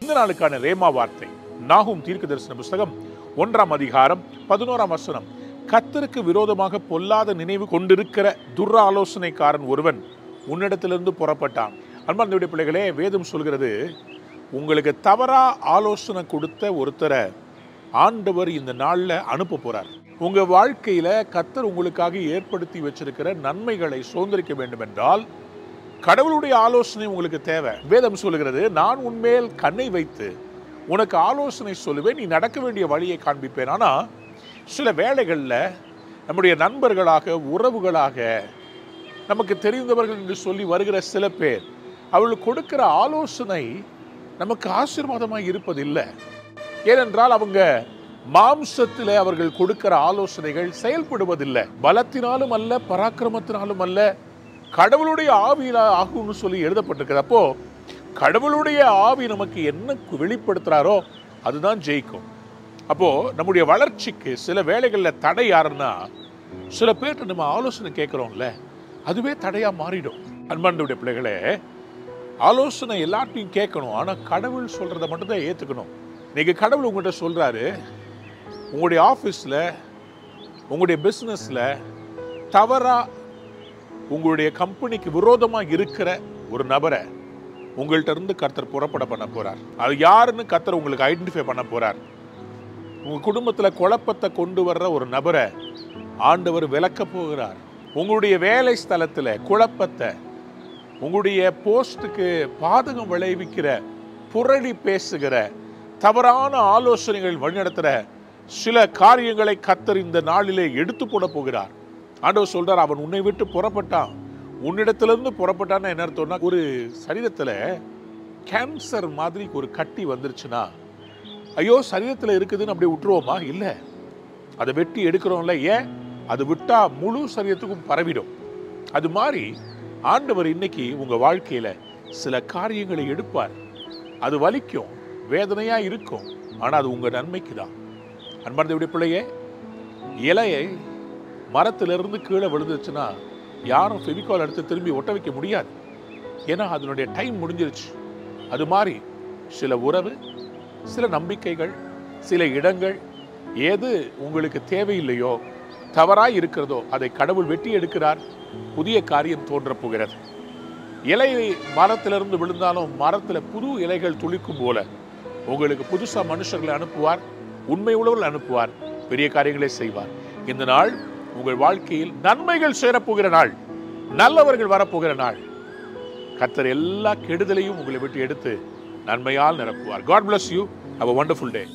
இந்த நாளுக்கான ரேமா வார்த்தை நாகும் தீர்க்கதரிசன புஸ்தகம் 1ஆம் அதிகாரம் 11ஆம் வசனம். கர்த்தருக்கு விரோதமாக பொல்லாத நினைவு கொண்டிருக்கிற துராலோசனைக்காரன் ஒருவன் உன்னிடத்திலிருந்து புறப்பட்டான். அன்பார்ந்த பிள்ளைகளே, வேதம் சொல்கிறது, உங்களுக்கு தவறா ஆலோசனை கொடுத்த ஒருத்தரை ஆண்டவர் இந்த நாள்ல அனுப்ப போறார். உங்க வாழ்க்கையில கர்த்தர் உங்களுக்காக ஏற்படுத்தி வச்சிருக்கிற நன்மைகளை சுதந்திரிக்க வேண்டும் என்றால் கடவுளுடைய ஆலோசனை உங்களுக்கு தேவை. வேதம் சொல்லுகிறது, நான் உன்மேல் கண்ணை வைத்து உனக்கு ஆலோசனை சொல்லுவேன், நீ நடக்க வேண்டிய வழியை காண்பிப்பேன். ஆனா சில வேளைகள்ல நம்முடைய நண்பர்களாக, உறவுகளாக, நமக்கு தெரிந்தவர்கள் என்று சொல்லி வருகிற சில பேர் அவர்களுக்கு கொடுக்கிற ஆலோசனை நமக்கு ஆசீர்வாதமாக இருப்பதில்லை. ஏனென்றால் அவங்க மாம்சத்தில் அவர்கள் கொடுக்கிற ஆலோசனைகள் செயல்படுவதில்லை. பலத்தினாலும் அல்ல, பராக்கிரமத்தினாலும் அல்ல, கடவுளுடைய ஆவியில ஆகும்னு சொல்லி எழுதப்பட்டிருக்கிறது. அப்போ கடவுளுடைய ஆவி நமக்கு என்ன வெளிப்படுத்துறாரோ அதுதான் ஜெயிக்கும். அப்போ நம்முடைய வளர்ச்சிக்கு சில வேளைகளில் தடை யாருன்னா, சில பேர்கிட்ட நம்ம ஆலோசனை கேட்கிறோம்ல, அதுவே தடையா மாறிடும். அன்பார்ந்த பிள்ளைகளே, ஆலோசனை எல்லாத்தையும் கேட்கணும், ஆனா கடவுள் சொல்றதை மட்டும்தான் ஏத்துக்கணும். இன்னைக்கு கடவுள் உங்கள்கிட்ட சொல்றாரு, உங்களுடைய ஆஃபீஸ்ல, உங்களுடைய பிஸ்னஸ்ல தவறா உங்களுடைய கம்பெனிக்கு விரோதமா இருக்கிற ஒரு நபரை உங்கள்கிட்ட இருந்து கர்த்தர் புறப்பட பண்ண போறார். அது யாருன்னு கர்த்தர் உங்களுக்கு ஐடென்டிஃபை பண்ண போறார். உங்க குடும்பத்துல குழப்பத்தை கொண்டு வர்ற ஒரு நபரை ஆண்டவர் விலக்க போகிறார். உங்களுடைய வேலை ஸ்தலத்துல குழப்பத்தை, உங்களுடைய போஸ்டுக்கு பாதகம் விளைவிக்கிற, புரளி பேசுகிற, தவறான ஆலோசனைகள் வழிநடத்துற சில காரியங்களை கர்த்தர் இந்த நாளிலே எடுத்து போட போகிறார். ஆண்டவர் சொல்றார், அவன் உன்னை விட்டு புறப்பட்டான். உன்னிடத்திலிருந்து புறப்பட்டான்னு என்ன அர்த்தம்னா, ஒரு சரீரத்துல கேன்சர் மாதிரி ஒரு கட்டி வந்துருச்சுன்னா, ஐயோ சரீரத்துல இருக்குதுன்னு அப்படியே விட்டுருவோமா? இல்லை, அதை வெட்டி எடுக்கிறோம்ல. ஏன்? அது விட்டா முழு சரீரத்துக்கும் பரவிடும். அது மாதிரி ஆண்டவர் இன்னைக்கு உங்க வாழ்க்கையில சில காரியங்களை எடுப்பார். அது வலிக்கும், வேதனையா இருக்கும், ஆனா அது உங்க நன்மைக்கு தான். அன்பார்ந்த பிள்ளையே, இலையை மரத்திலிருந்து கீழே விழுந்துச்சுன்னா யாரும் ஃபெவிகால் எடுத்து திரும்பி ஒட்ட வைக்க முடியாது. ஏன்னா அதனுடைய டைம் முடிஞ்சிருச்சு. அது மாதிரி சில உறவு, சில நம்பிக்கைகள், சில இடங்கள், எது உங்களுக்கு தேவையில்லையோ, தவறாய் இருக்கிறதோ அதை கடவுள் வெட்டி எடுக்கிறார். புதிய காரியம் தோன்ற போகிறது. இலை மரத்திலிருந்து விழுந்தாலும் மரத்துல புது இலைகள் துளிக்கும் போல உங்களுக்கு புதுசா மனுஷர்களை அனுப்புவார், உண்மை உள்ளவர்கள் அனுப்புவார், பெரிய காரியங்களை செய்வார். இந்த நாள் உங்கள் வாழ்க்கையில் நன்மைகள் சேரப்போகிற நாள், நல்லவர்கள் வரப்போகிற நாள். கர்த்தர் எல்லா கெடுதலையும் உங்களை விட்டு எடுத்து நன்மையால் நிரப்புவார். God bless you. Have a wonderful day.